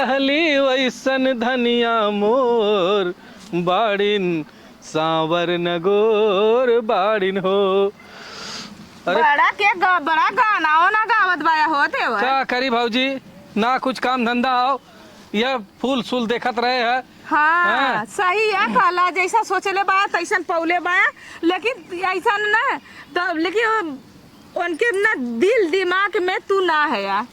हली वैसन धनिया मोर बाड़िन सांवर नगोर बाड़िन हो। अरे बड़ा गाना हो ना गावत बाया होते हो। क्या करी भाऊजी ना कुछ काम धंधा हो, यह फूल सूल देखत रहे है। हाँ सही है, काला जैसा सोचले बा तैसा पौले बा, लेकिन ऐसा ना तो लेकिन उनके ना दिल दिमाग में तू ना है यार।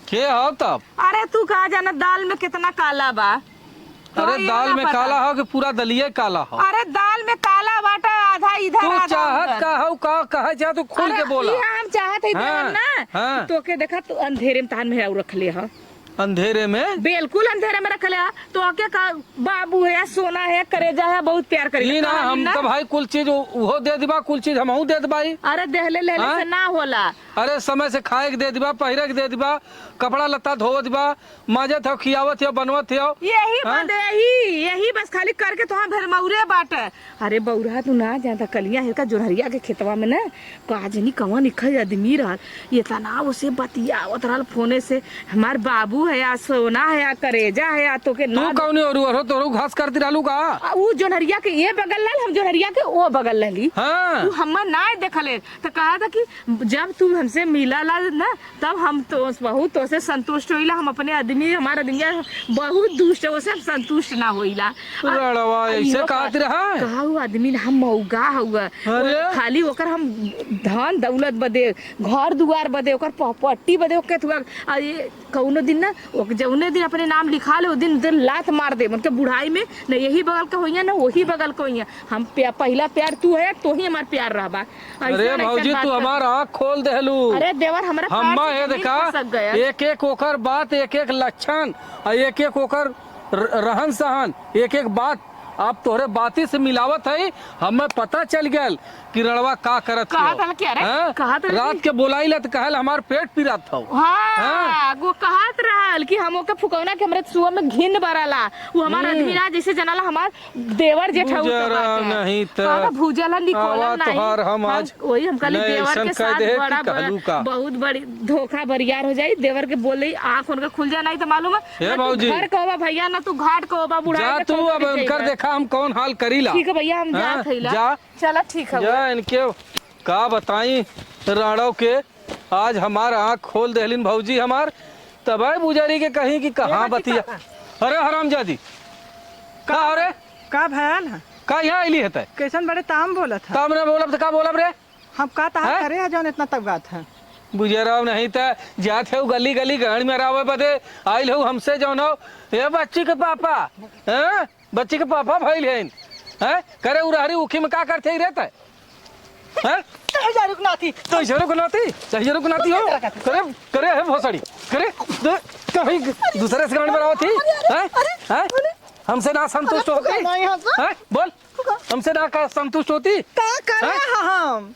के हो तब? अरे तू कहा जाना दाल में कितना काला बा। अरे दाल में काला हो कि पूरा दलिया काला हो? अरे दाल में काला बाटा आधा इधर तू आधा चाहत का हो का कहे जा तू खुल के बोला। हम चाहत है हाँ, ना हाँ। तो के देखा तू अंधेरे में तान में रख ले हा। अंधेरे में? बिल्कुल अंधेरे में रख ले हा। तो आके का बाबू है सोना है करेजा है बहुत प्यार करेगा ना हम तो भाई कुल चीज वो दे दिबा, कुल चीज हमहू दे दबाई। अरे देहले ले से ना होला। अरे समय से खाए के दे दिबा, पहिरे के दे दिबा, कपड़ा लत्ता धो दिबा, मजत हो खियावत हो बनवत हो। यही बात यही बस खाली करके तो हम भरमौरे बाटे। अरे बौरा तू ना जानता कलिया है का जोहरिया के खेतवा में ना काजनी कवा निखल आदमी रहा ये तनाव से बतियावत रहल फोने से। हमार बाबू है या सोना है या करेजा है या तो के तू कौन हो तो घास करती रहलू का? वो जोहरिया के ये बगल लल हम जोहरिया के वो बगल लली। हाँ। तू हम ना देखले तो कहा था कि जब तू हमसे मिला ला ना तब हम तो बहुत तो से संतुष्ट होइला। हम अपने आदमी हमारा दुनिया बहुत दुष्ट है उसे संतुष्ट ना होइला। रड़वा ऐसे कहत रहा कहा वो आदमी हम मौगा हुआ खाली ओकर हम धन दौलत बदे घर दुआर बदे ओकर प्रॉपर्टी बदे ओके तू ये कौनो दिन ना जौने दिन अपने नाम लिखा ले वो दिन लात मार दे मतलब बुढ़ाई में न यही बगल का होइया ना वही बगल का होइया। हम पहला प्यार तू है तो ही हमार प्यार रहबा। अरे भौजी तू हमारा आँख खोल देहलू। अरे देवर हमारा हम्मा ये देखा एक एक ओकर बात, एक एक लक्षण और एक एक ओकर रहन सहन, एक एक बात आप तोहरे बाती से मिलावत है। हमें पता चल गया कि रड़वा का करत रात के बोलाई ला तो कहल हमार पेट पीरात था। हाँ वो कहत रहल कि हम ओके फुकौना के हमरे सुआ में घिन बराला वो हमारा आदमी ना जैसे जनाला हमार देवर जेठा नहीं तो भूजला निकोला नहीं हम आज वही हम कहली देवर के साथ बड़ा बहुत बड़ी धोखा बरियार हो जाई। देवर के बोले आंख उनका खुल जाए नहीं तो मालूम है घर कहवा भैया ना तू घाट कहवा बुढ़ा तू अब उनकर देखा हम कौन हाल करीला। ठीक है भैया हम जात हईला जा चला ठीक है जा इनके का बताई राड़ो के आज हमारा आँख खोल देहलिन भौजी हमार तब बुजारी के कहीं कि कहाँ बतिया। अरे हरामजादी का अरे का भयाल है का यहाँ अली है कैसन बड़े ताम बोला था ताम ने बोला तो का बोला रे हम का ताहा करे है जौन इतना तबगात है बुझेराव नहीं था जात है गली गली गहन में रावे बदे आइल हो हमसे जौन हो ये बच्ची के पापा हैं बच्ची के पापा भइल हैं करे उरारी उखी में का करते ही रहता है जरूर नाती तो जरूर नाती चाहिए रुक नाती हो करे करे है भोसड़ी करे कहीं दूसरे से गांड में थी हैं हमसे ना संतुष्ट होती हैं बोल हमसे ना का संतुष्ट होती का करे हम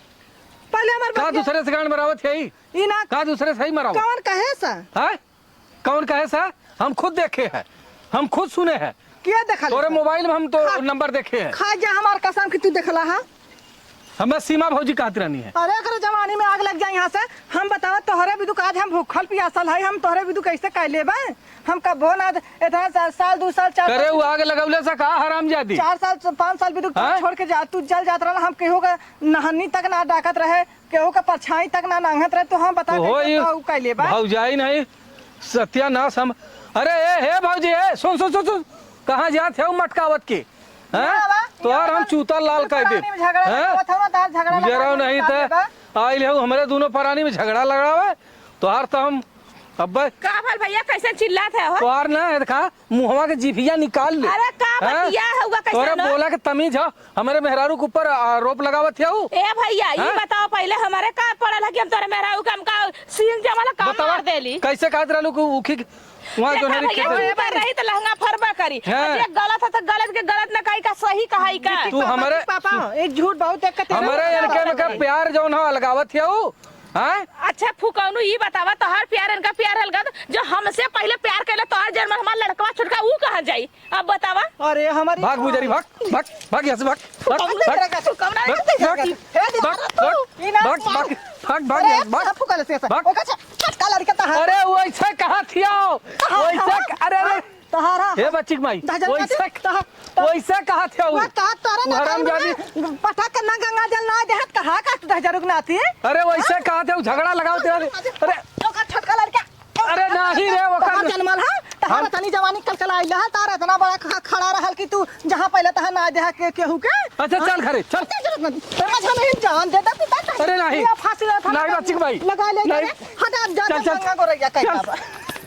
पहले हमार का दूसरे से गांड में रावत है ई ना का दूसरे से ही मराव कौन कहे सा हैं कौन कहे सा हम खुद देखे हैं हम खुद सुने हैं क्या देखा तोरे मोबाइल में हम तो नंबर देखे हैं खा जा हमार कसम कि तू देखला है हमें सीमा भौजी कहती रहनी है। अरे अगर जवानी में आग लग जाए यहाँ से हम बताओ तोहरे बिदु आज हम भूखल पियासल है हम तोहरे बिदु कैसे कह लेबे हम कबो ना इतना साल 2 साल 4 करे वो आग लगौले से कहा हरामजादी 4 साल 5 साल बिदु छोड़ के जा तू जल जात रहा हम केहू का नहनी तक ना डाकत रहे केहू का परछाई तक ना नांगत रहे तो हम बता कह लेबे भौजाई नहीं सत्यानाश हम। अरे हे भौजी सुन सुन सुन सुन कहाँ जात है मटकावत के तो यार हम चूता लाल कह दे जरा नहीं था आइल है हमारे दोनों परानी में झगड़ा लगा हुआ तो यार तो हम अब का भैया कैसे चिल्लात है तो यार ना देखा मुहवा के जीभिया निकाल ले। अरे का बतिया होगा कैसे तोरे बोला के तमीज है हमारे मेहरारू के ऊपर आरोप लगावत है ए भैया ये बताओ पहले हमारे का पड़ल है कि हम तोरे मेहरारू का हम का सीन जमाला काम मार देली कैसे कहत रहलू कि उखी वहां जो है रही तो लहंगा फरबा करी ये गलत है तो गलत के गलत न कही का सही कहाई का तू हमारे पापा एक झूठ बहुत हमारे इनके में प्यार जो ना लगावत है अच्छा फुकौनु ये बतावा तोहार प्यार इनका प्यार हलगा जो हमसे पहले प्यार कैले तोहार जन्म हमार लड़कवा छुटका वो कहां जाई अब बतावा। अरे हमारी भाग गुजरी भाग भाग भाग यहां से भाग भाग भाग भाग भाग लड़का तहार अरे वैसे कहाँ थिया वैसे अरे अरे तहारा हे बच्ची के माई वैसे कहाँ थिया वो का तारा ना हरामजादी पटा करना गंगा जल ना देहत कहा का तू जरुग नाती अरे वैसे कहाँ थे झगड़ा लगाओ तेरे अरे ओका छटका लड़का अरे नहीं रे कहां ओकर जन्मल है तहारा तनी जवानी कलकल आइल है तारा इतना बड़ा खड़ा रहल कि तू जहां पहले तहां ना देह के केहू के अच्छा चल घरे चल जरूरत नहीं तेरा नहीं जान दे दे अरे नहीं फांसी लगा नहीं बच्ची के भाई लगा ले नहीं। हटा जा चल, चल, गंगा गोरैया चल। कह